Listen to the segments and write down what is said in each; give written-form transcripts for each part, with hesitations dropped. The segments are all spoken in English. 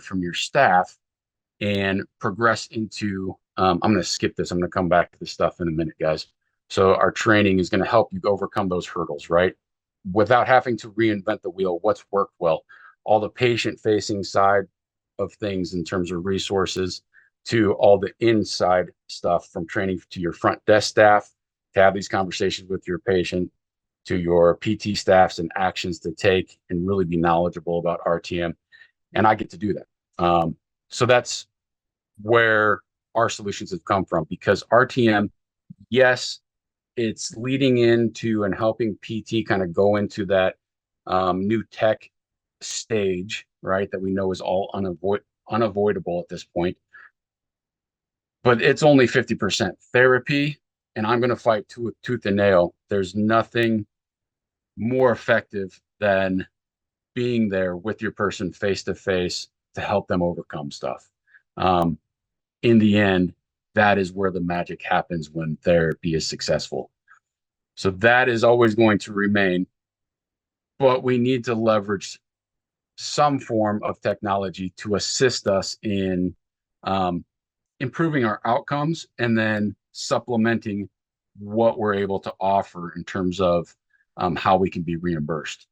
from your staff and progress into, I'm going to skip this. I'm going to come back to this stuff in a minute, guys. So our training is going to help you overcome those hurdles, right? Without having to reinvent the wheel, what's worked well, all the patient facing side of things in terms of resources to all the inside stuff, from training to your front desk staff to have these conversations with your patient, to your PT staffs and actions to take and really be knowledgeable about RTM. And I get to do that. So that's where our solutions have come from, because RTM, yes, it's leading into and helping PT kind of go into that new tech stage, right? That we know is all unavoidable at this point. But it's only 50% therapy. And I'm going to fight tooth and nail. There's nothing more effective than being there with your person face to face to help them overcome stuff. In the end, that is where the magic happens when therapy is successful. So that is always going to remain, but we need to leverage some form of technology to assist us in improving our outcomes and then supplementing what we're able to offer in terms of how we can be reimbursed.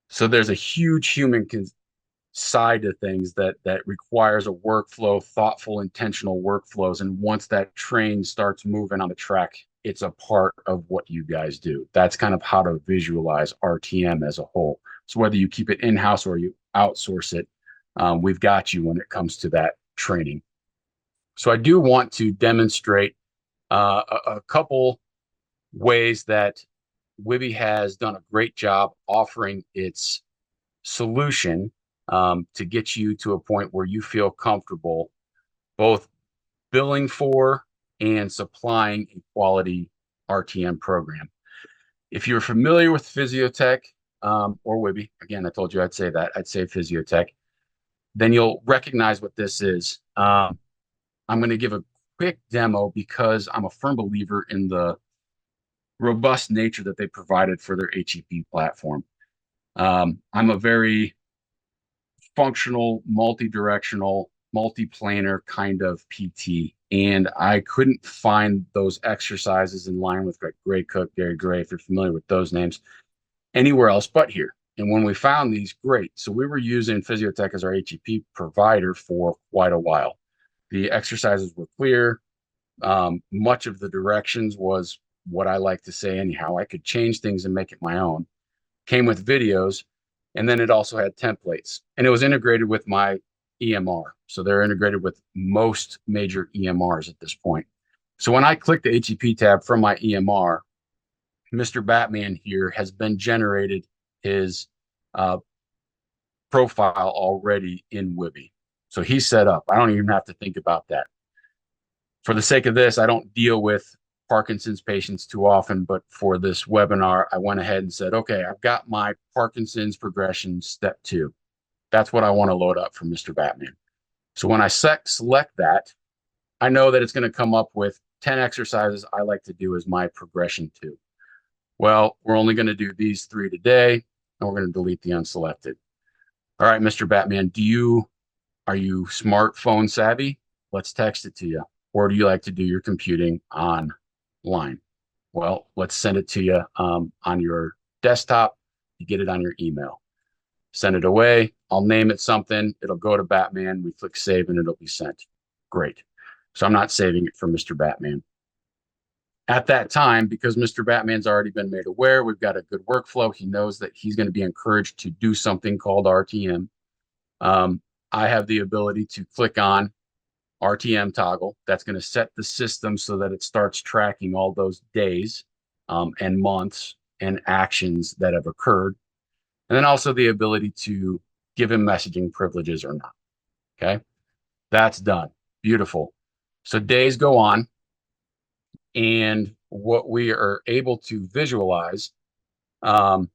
So there's a huge human side to things that requires a workflow, thoughtful, intentional workflows. And once that train starts moving on the track, it's a part of what you guys do. That's kind of how to visualize RTM as a whole. So whether you keep it in-house or you outsource it, we've got you when it comes to that training. So I do want to demonstrate a couple ways that Wibbi has done a great job offering its solution to get you to a point where you feel comfortable both billing for and supplying a quality RTM program. If you're familiar with Physiotech or Wibbi, again, I told you I'd say that, I'd say Physiotech, then you'll recognize what this is. I'm going to give a quick demo because I'm a firm believer in the robust nature that they provided for their HEP platform. I'm a very functional, multi-directional, multi-planar kind of PT, and I couldn't find those exercises in line with Gray Cook, Gary Gray, if you're familiar with those names, anywhere else but here. And when we found these, great. So we were using Physiotech as our HEP provider for quite a while. The exercises were clear. Much of the directions was what I like to say anyhow. I could change things and make it my own. Came with videos, and then it also had templates, and it was integrated with my EMR. So they're integrated with most major EMRs at this point. So when I click the HEP tab from my EMR, Mr. Batman here has been generated his profile already in Wibbi. So he's set up. I don't even have to think about that. For the sake of this, I don't deal with Parkinson's patients too often, but for this webinar, I went ahead and said, okay, I've got my Parkinson's progression step 2. That's what I want to load up for Mr. Batman. So when I select that, I know that it's going to come up with 10 exercises I like to do as my progression 2. Well, we're only going to do these 3 today, and we're going to delete the unselected. All right, Mr. Batman, are you smartphone savvy? Let's text it to you. Or do you like to do your computing online? Well, let's send it to you on your desktop. You get it on your email. Send it away. I'll name it something. It'll go to Batman. We click save and it'll be sent. Great. So I'm not saving it for Mr. Batman. At that time, because Mr. Batman's already been made aware, we've got a good workflow. He knows that he's going to be encouraged to do something called RTM. I have the ability to click on RTM toggle. That's going to set the system so that it starts tracking all those days and months and actions that have occurred. And then also the ability to give him messaging privileges or not. Okay, that's done. Beautiful. So days go on, and what we are able to visualize, the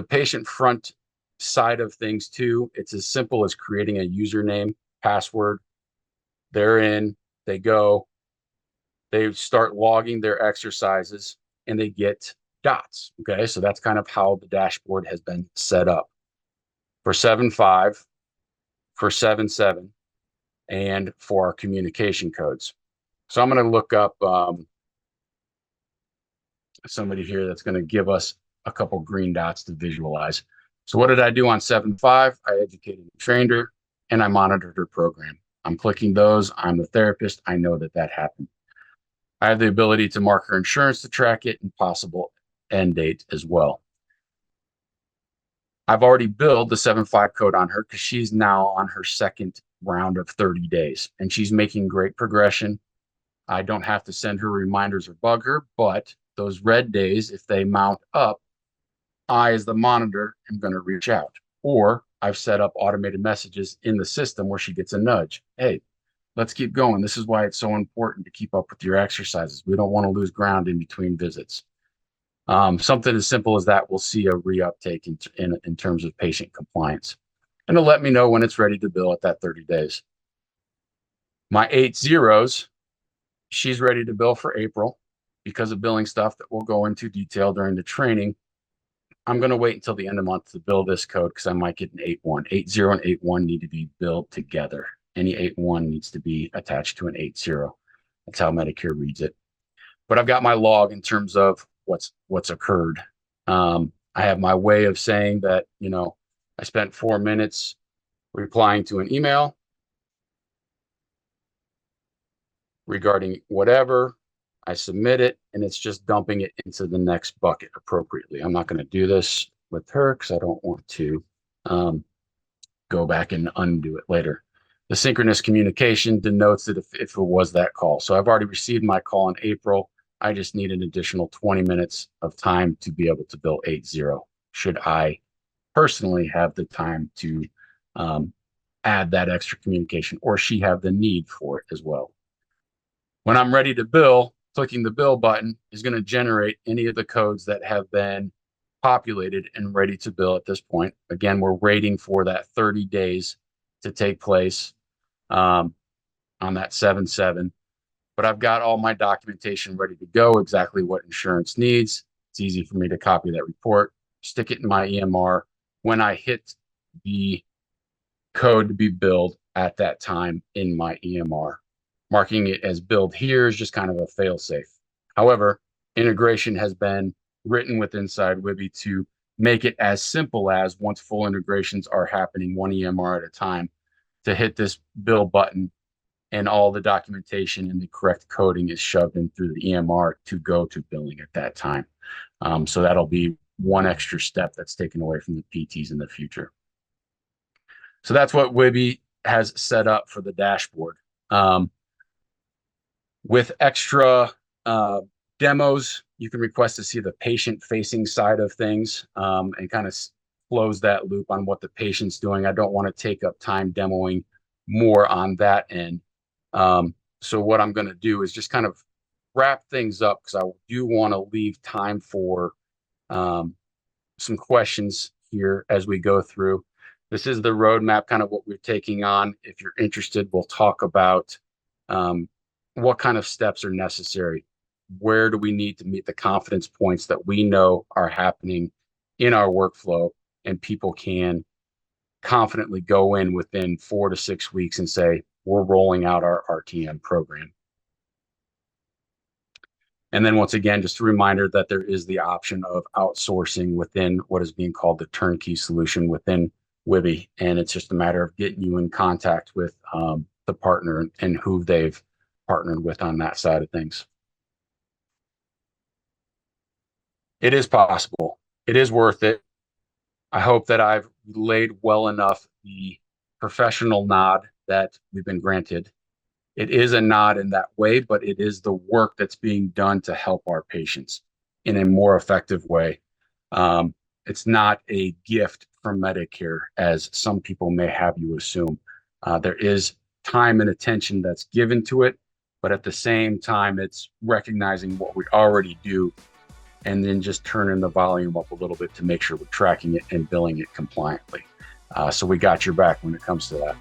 patient front side of things too, it's as simple as creating a username, password. They're in, they go, they start logging their exercises, and they get dots. Okay, so that's kind of how the dashboard has been set up. For 7.5, for 7/7 and for our communication codes. So I'm going to look up somebody here that's going to give us a couple green dots to visualize. So what did I do on 7/5? I educated and trained her, and I monitored her program. I'm clicking those. I'm the therapist. I know that that happened. I have the ability to mark her insurance to track it and possible end date as well. I've already billed the 7/5 code on her because she's now on her second round of 30 days, and she's making great progression. I don't have to send her reminders or bug her, but those red days, if they mount up, I, as the monitor, am going to reach out. Or I've set up automated messages in the system where she gets a nudge. Hey, let's keep going. This is why it's so important to keep up with your exercises. We don't want to lose ground in between visits. Something as simple as that will see a reuptake in terms of patient compliance. And it'll let me know when it's ready to bill at that 30 days. My 8 zeros, she's ready to bill for April because of billing stuff that we'll go into detail during the training. I'm going to wait until the end of the month to bill this code because I might get an 8/1. 80 and 8/1 need to be billed together. Any 8/1 needs to be attached to an 80. That's how Medicare reads it. But I've got my log in terms of what's occurred. I have my way of saying that, I spent 4 minutes replying to an email regarding whatever. I submit it, and it's just dumping it into the next bucket appropriately. I'm not going to do this with her because I don't want to go back and undo it later. The synchronous communication denotes that if it was that call. So I've already received my call in April. I just need an additional 20 minutes of time to be able to bill 80. Should I personally have the time to add that extra communication, or she have the need for it as well. When I'm ready to bill, clicking the bill button is going to generate any of the codes that have been populated and ready to bill at this point. Again, we're waiting for that 30 days to take place on that 7/7. But I've got all my documentation ready to go, exactly what insurance needs. It's easy for me to copy that report, stick it in my EMR. When I hit the code to be billed at that time in my EMR, marking it as billed here is just kind of a fail-safe. However, integration has been written with inside Wibbi to make it as simple as, once full integrations are happening one EMR at a time, to hit this bill button and all the documentation and the correct coding is shoved in through the EMR to go to billing at that time. So that'll be one extra step that's taken away from the PTs in the future. So that's what Wibbi has set up for the dashboard. With extra demos, you can request to see the patient-facing side of things and kind of close that loop on what the patient's doing. I don't want to take up time demoing more on that end. So what I'm going to do is just kind of wrap things up because I do want to leave time for some questions here as we go through. This is the roadmap, kind of what we're taking on. If you're interested, we'll talk about what kind of steps are necessary. Where do we need to meet the confidence points that we know are happening in our workflow, and people can confidently go in within 4 to 6 weeks and say, we're rolling out our RTM program. And then once again, just a reminder that there is the option of outsourcing within what is being called the turnkey solution within Wibbi. And it's just a matter of getting you in contact with the partner and who they've partnered with on that side of things. It is possible. It is worth it. I hope that I've laid well enough the professional nod that we've been granted. It is a nod in that way, but it is the work that's being done to help our patients in a more effective way. It's not a gift from Medicare, as some people may have you assume. There is time and attention that's given to it, but at the same time, it's recognizing what we already do and then just turning the volume up a little bit to make sure we're tracking it and billing it compliantly. So we got your back when it comes to that.